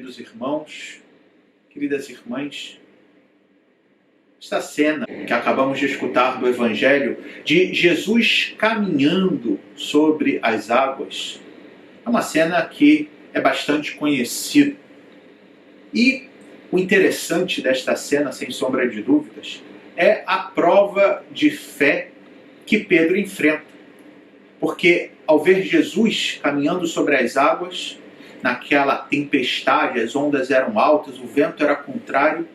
queridos irmãos, queridas irmãs, esta cena que acabamos de escutar do Evangelho, de Jesus caminhando sobre as águas, é uma cena que é bastante conhecida. E o interessante desta cena, sem sombra de dúvidas, é a prova de fé que Pedro enfrenta. Porque ao ver Jesus caminhando sobre as águas, naquela tempestade, as ondas eram altas, o vento era contrário,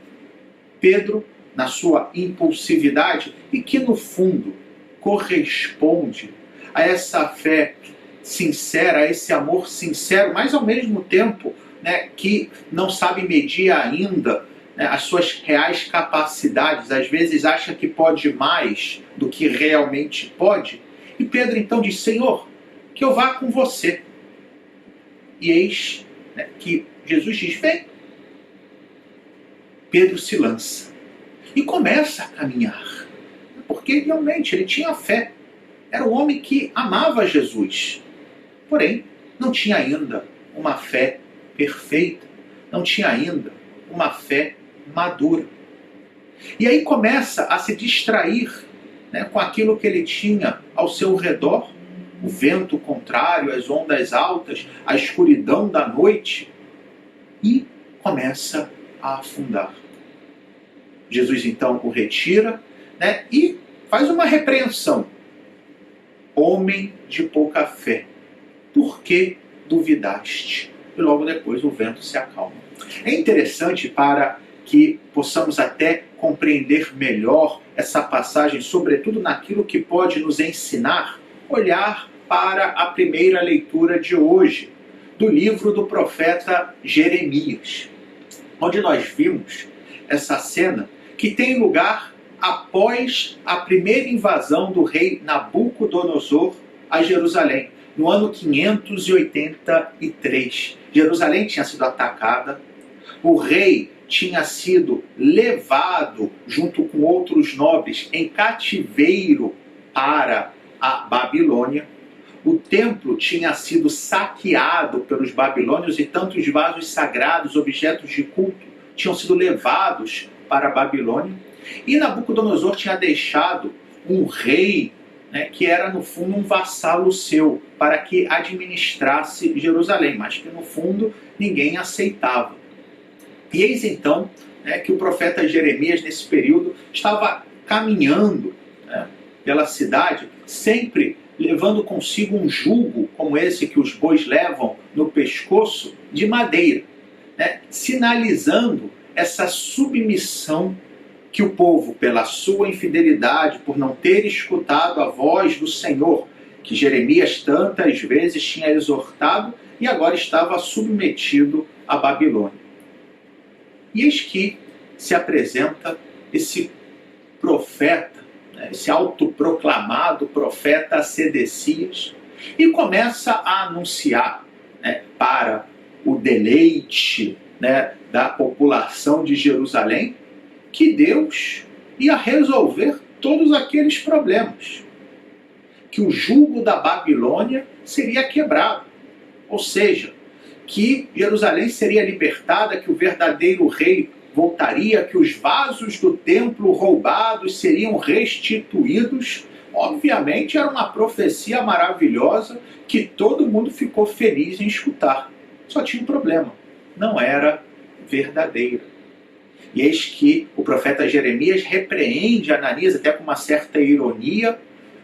Pedro, na sua impulsividade, e que no fundo corresponde a essa fé sincera, a esse amor sincero, mas ao mesmo tempo que não sabe medir ainda as suas reais capacidades, às vezes acha que pode mais do que realmente pode. E Pedro então diz: Senhor, que eu vá com você. E eis que Jesus diz: vem. Pedro se lança e começa a caminhar, porque realmente ele tinha fé. Era um homem que amava Jesus, porém não tinha ainda uma fé perfeita, não tinha ainda uma fé madura. E aí começa a se distrair com aquilo que ele tinha ao seu redor, o vento contrário, as ondas altas, a escuridão da noite, e começa a afundar. Jesus então o retira e faz uma repreensão. Homem de pouca fé, por que duvidaste? E logo depois o vento se acalma. É interessante para que possamos até compreender melhor essa passagem, sobretudo naquilo que pode nos ensinar, olhar para a primeira leitura de hoje, do livro do profeta Jeremias, onde nós vimos essa cena que tem lugar após a primeira invasão do rei Nabucodonosor a Jerusalém, no ano 583. Jerusalém tinha sido atacada, o rei tinha sido levado, junto com outros nobres, em cativeiro para a Babilônia. O templo tinha sido saqueado pelos babilônios e tantos vasos sagrados, objetos de culto, tinham sido levados para a Babilônia. E Nabucodonosor tinha deixado um rei que era, no fundo, um vassalo seu, para que administrasse Jerusalém, mas que, no fundo, ninguém aceitava. E eis então que o profeta Jeremias, nesse período, estava caminhando pela cidade, sempre levando consigo um jugo, como esse que os bois levam no pescoço, de madeira, sinalizando essa submissão que o povo, pela sua infidelidade, por não ter escutado a voz do Senhor, que Jeremias tantas vezes tinha exortado, e agora estava submetido à Babilônia. E eis que se apresenta esse profeta, esse autoproclamado profeta Sedecias, e começa a anunciar para o deleite da população de Jerusalém que Deus ia resolver todos aqueles problemas, que o jugo da Babilônia seria quebrado, ou seja, que Jerusalém seria libertada, que o verdadeiro rei voltaria, que os vasos do templo roubados seriam restituídos. Obviamente era uma profecia maravilhosa que todo mundo ficou feliz em escutar. Só tinha um problema: não era verdadeira. E eis que o profeta Jeremias repreende Ananias, até com uma certa ironia,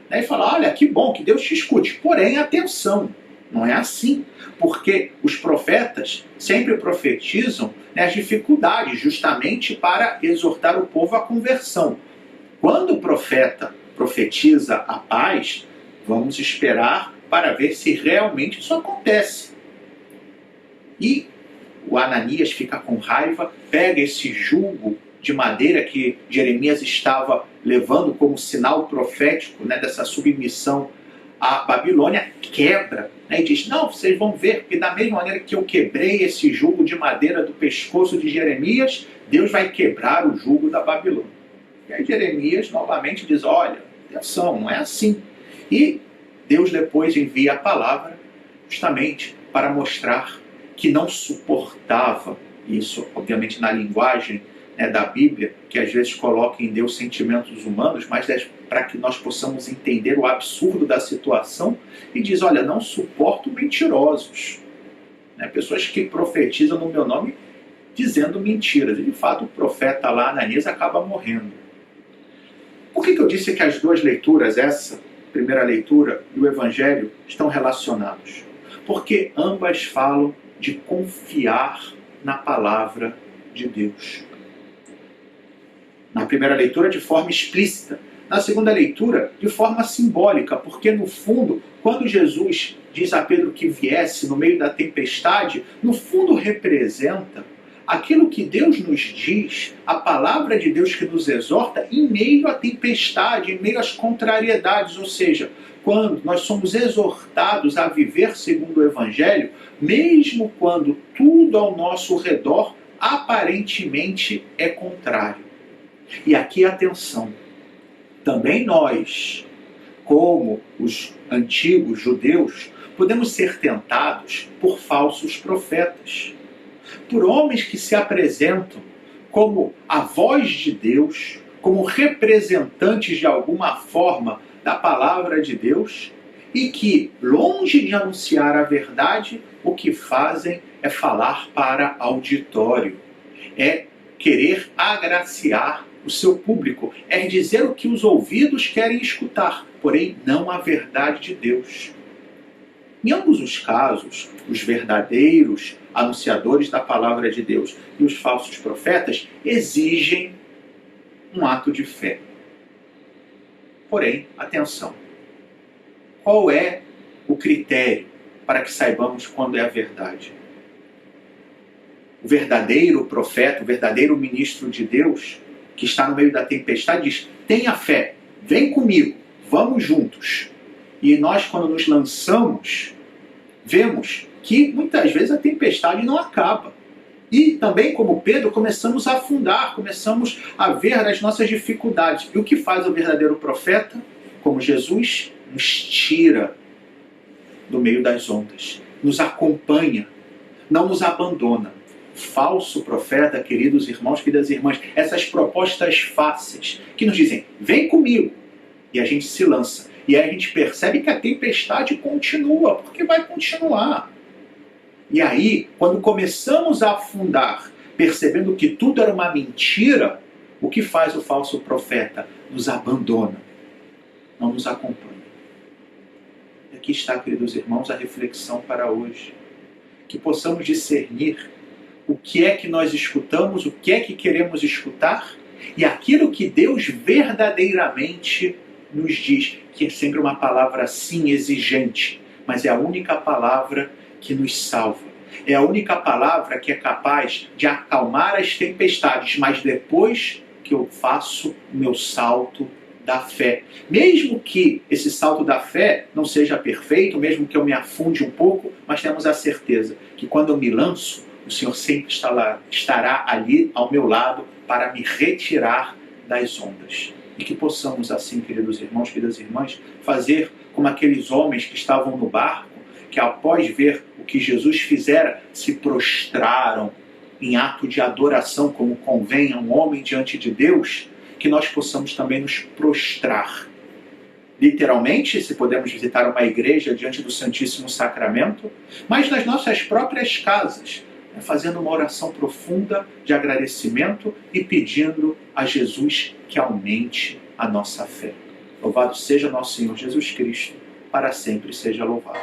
e fala: olha, que bom, que Deus te escute. Porém, atenção, não é assim. Porque os profetas sempre profetizam as dificuldades, justamente para exortar o povo à conversão. Quando o profeta profetiza a paz, vamos esperar para ver se realmente isso acontece. E o Ananias fica com raiva, pega esse jugo de madeira que Jeremias estava levando como sinal profético dessa submissão à Babilônia, quebra e diz: não, vocês vão ver, porque da mesma maneira que eu quebrei esse jugo de madeira do pescoço de Jeremias, Deus vai quebrar o jugo da Babilônia. E aí Jeremias novamente diz: olha, atenção, não é assim. E Deus depois envia a palavra justamente para mostrar que não suportava, isso obviamente na linguagem da Bíblia, que às vezes coloca em Deus sentimentos humanos, mas é para que nós possamos entender o absurdo da situação, e diz, olha, não suporto mentirosos, pessoas que profetizam no meu nome dizendo mentiras, e de fato o profeta lá, Ananias, acaba morrendo. Por que eu disse que as duas leituras, essa primeira leitura e o Evangelho, estão relacionados? Porque ambas falam de confiar na palavra de Deus. Na primeira leitura, de forma explícita. Na segunda leitura, de forma simbólica, porque no fundo, quando Jesus diz a Pedro que viesse no meio da tempestade, no fundo representa aquilo que Deus nos diz, a palavra de Deus que nos exorta em meio à tempestade, em meio às contrariedades, ou seja, quando nós somos exortados a viver segundo o Evangelho, mesmo quando tudo ao nosso redor aparentemente é contrário. E aqui atenção, também nós, como os antigos judeus, podemos ser tentados por falsos profetas, por homens que se apresentam como a voz de Deus, como representantes de alguma forma da palavra de Deus, e que, longe de anunciar a verdade, o que fazem é falar para auditório, é querer agraciar o seu público, é dizer o que os ouvidos querem escutar, porém não a verdade de Deus. Em ambos os casos, os verdadeiros anunciadores da palavra de Deus e os falsos profetas exigem um ato de fé. Porém, atenção, qual é o critério para que saibamos quando é a verdade? O verdadeiro profeta, o verdadeiro ministro de Deus, que está no meio da tempestade, diz, tenha fé, vem comigo, vamos juntos. E nós, quando nos lançamos, vemos que muitas vezes a tempestade não acaba. E também, como Pedro, começamos a afundar, começamos a ver as nossas dificuldades. E o que faz o verdadeiro profeta? Como Jesus, nos tira do meio das ondas, nos acompanha, não nos abandona. Falso profeta, queridos irmãos, queridas irmãs, essas propostas fáceis que nos dizem, vem comigo, e a gente se lança. E aí a gente percebe que a tempestade continua, porque vai continuar. E aí, quando começamos a afundar, percebendo que tudo era uma mentira, o que faz o falso profeta? Nos abandona, não nos acompanha. E aqui está, queridos irmãos, a reflexão para hoje. Que possamos discernir o que é que nós escutamos, o que é que queremos escutar, e aquilo que Deus verdadeiramente nos diz, que é sempre uma palavra sim exigente, mas é a única palavra que nos salva. É a única palavra que é capaz de acalmar as tempestades, mas depois que eu faço o meu salto da fé. Mesmo que esse salto da fé não seja perfeito, mesmo que eu me afunde um pouco, mas temos a certeza que quando eu me lanço, o Senhor sempre estará ali ao meu lado para me retirar das ondas. E que possamos assim, queridos irmãos, queridas irmãs, fazer como aqueles homens que estavam no barco, que após ver o que Jesus fizera, se prostraram em ato de adoração, como convém a um homem diante de Deus, que nós possamos também nos prostrar. Literalmente, se podemos visitar uma igreja diante do Santíssimo Sacramento, mas nas nossas próprias casas, fazendo uma oração profunda de agradecimento e pedindo a Jesus que aumente a nossa fé. Louvado seja nosso Senhor Jesus Cristo, para sempre seja louvado.